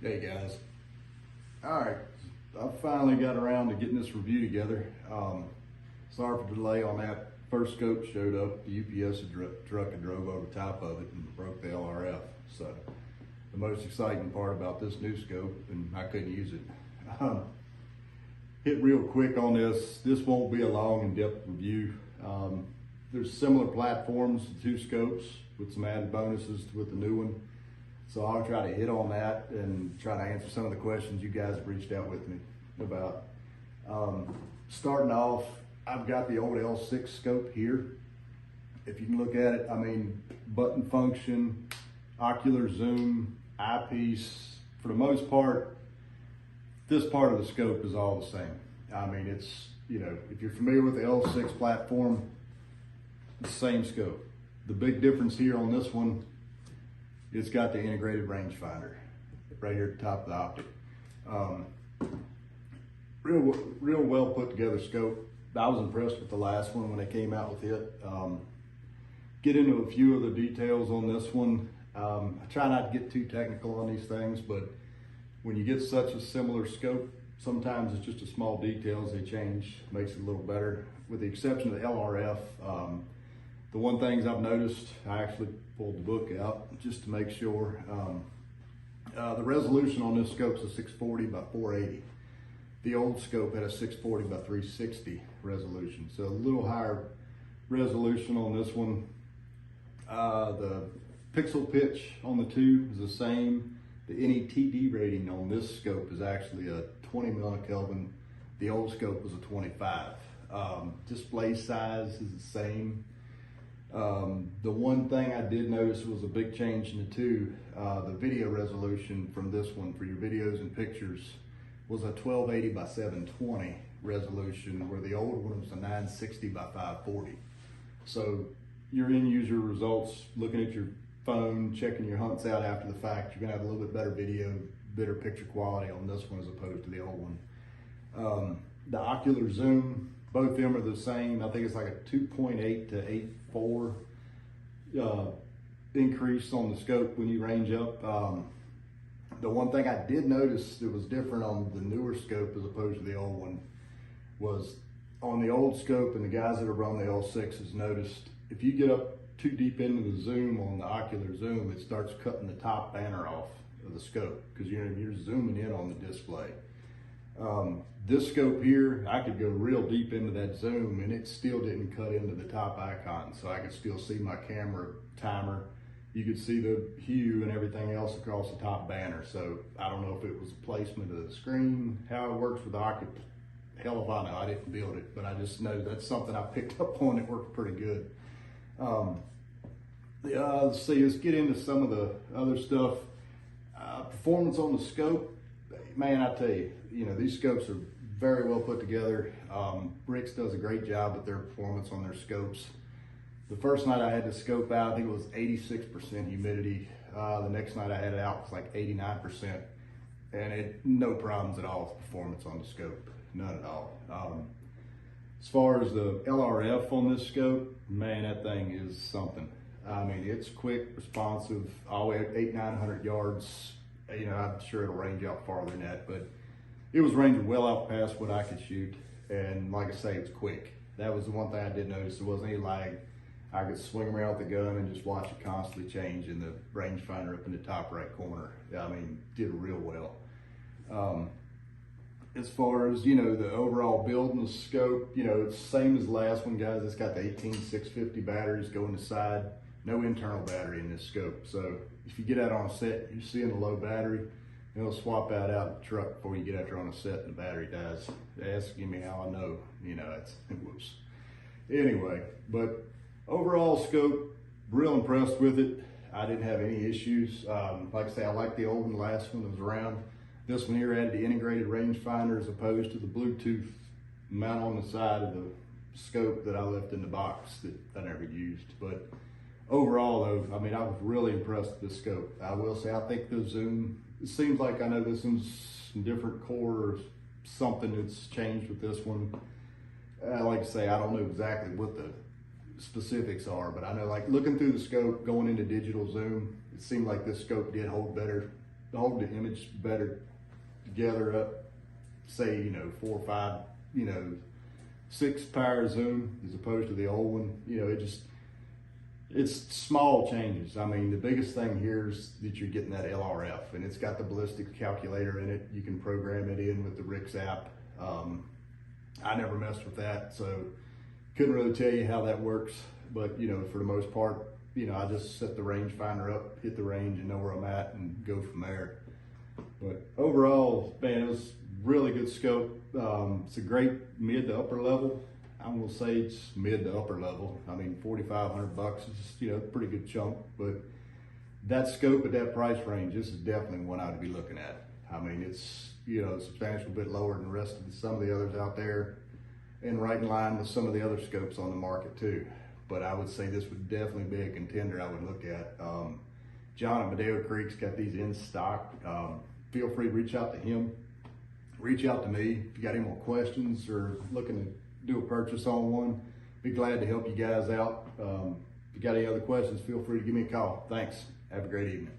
Hey guys. All right, I finally got around to getting this review together. Sorry for the delay on that. First scope showed up, the UPS truck had drove over top of it and broke the LRF. So the most exciting part about this new scope, and I couldn't use it. Hit real quick on this. This won't be a long in-depth review. There's similar platforms, the two scopes with some added bonuses with the new one. So I'll try to hit on that and try to answer some of the questions you guys have reached out with me about. Starting off, I've got the old L6 scope here. If you can look at it, I mean, button function, ocular zoom, eyepiece, for the most part, this part of the scope is all the same. I mean, it's, you know, if you're familiar with the L6 platform, the same scope. The big difference here on this one, it's got the integrated rangefinder right here at the top of the optic. Real well put together scope. I was impressed with the last one when they came out with it. Get into a few of the details on this one. I try not to get too technical on these things, but when you get such a similar scope, sometimes it's just a small details they change, makes it a little better. With the exception of the LRF, the one things I've noticed, I actually pulled the book out just to make sure. The resolution on this scope is a 640 by 480. The old scope had a 640 by 360 resolution, so a little higher resolution on this one. The pixel pitch on the two is the same. The NETD rating on this scope is actually a 20 millikelvin. The old scope was a 25. Display size is the same. The one thing I did notice was a big change in the two. The video resolution from this one for your videos and pictures was a 1280 by 720 resolution, where the old one was a 960 by 540. So your end user results, looking at your phone, checking your hunts out after the fact, you're gonna have a little bit better video, better picture quality on this one as opposed to the old one. The ocular zoom, both of them are the same. I think it's like a 2.8 to 8.4 increase on the scope when you range up. The one thing I did notice that was different on the newer scope as opposed to the old one was on the old scope, and the guys that have run the L6 has noticed, if you get up too deep into the zoom on the ocular zoom, it starts cutting the top banner off of the scope because you're zooming in on the display. This scope here, I could go real deep into that zoom and it still didn't cut into the top icon, so I could still see my camera timer. You could see the hue and everything else across the top banner. So I don't know if it was a placement of the screen, how it works with the ocular. Hell if I know, I didn't build it, but I just know that's something I picked up on. It worked pretty good. Let's see, let's get into some of the other stuff. Performance on the scope, man, I tell you, these scopes are very well put together. Brix does a great job with their performance on their scopes. The first night I had the scope out, I think it was 86% humidity. The next night I had it out, it was like 89%. And no problems at all with performance on the scope, none at all. As far as the LRF on this scope, man, that thing is something. I mean, it's quick, responsive, all the way at 800-900 yards. I'm sure it'll range out farther than that, but it was ranging well out past what I could shoot. And like I say, it's quick. That was the one thing I did notice. There wasn't any lag. I could swing around with the gun and just watch it constantly change in the rangefinder up in the top right corner. I mean, did real well. As far as, the overall build and the scope, it's the same as the last one, guys. It's got the 18650 batteries going to side. No internal battery in this scope. So if you get out on a set, you're seeing a low battery, it'll swap out in the truck before you get out there on a set and the battery dies. Asking me how I know, it's whoops. Anyway, but overall scope, real impressed with it. I didn't have any issues. Like I say, I like the old one, the last one that was around. This one here had the integrated rangefinder as opposed to the Bluetooth mount on the side of the scope that I left in the box that I never used. But overall though, I mean, I was really impressed with this scope. I will say, I think the zoom, it seems like I know this one's some different core or something that's changed with this one. Like I say, I don't know exactly what the specifics are, but I know, like, looking through the scope, going into digital zoom, it seemed like this scope did hold better hold the image better together up, say, 4 or 5, 6 power zoom as opposed to the old one. It's small changes. I mean, the biggest thing here is that you're getting that LRF, and it's got the ballistic calculator in it. You can program it in with the RICS app. I never messed with that, so couldn't really tell you how that works. But for the most part, I just set the rangefinder up, hit the range, and know where I'm at, and go from there. But overall, man, it was really good scope. It's a great mid to upper level. I'm gonna say it's mid to upper level. I mean, $4,500 is a pretty good chunk. But that scope at that price range, this is definitely one I'd be looking at. I mean, it's a substantial bit lower than the rest of some of the others out there, and right in line with some of the other scopes on the market too. But I would say this would definitely be a contender I would look at. John at Madeo Creek's got these in stock. Feel free to reach out to him. Reach out to me if you got any more questions or looking to do a purchase on one. Be glad to help you guys out. If you got any other questions, feel free to give me a call. Thanks. Have a great evening.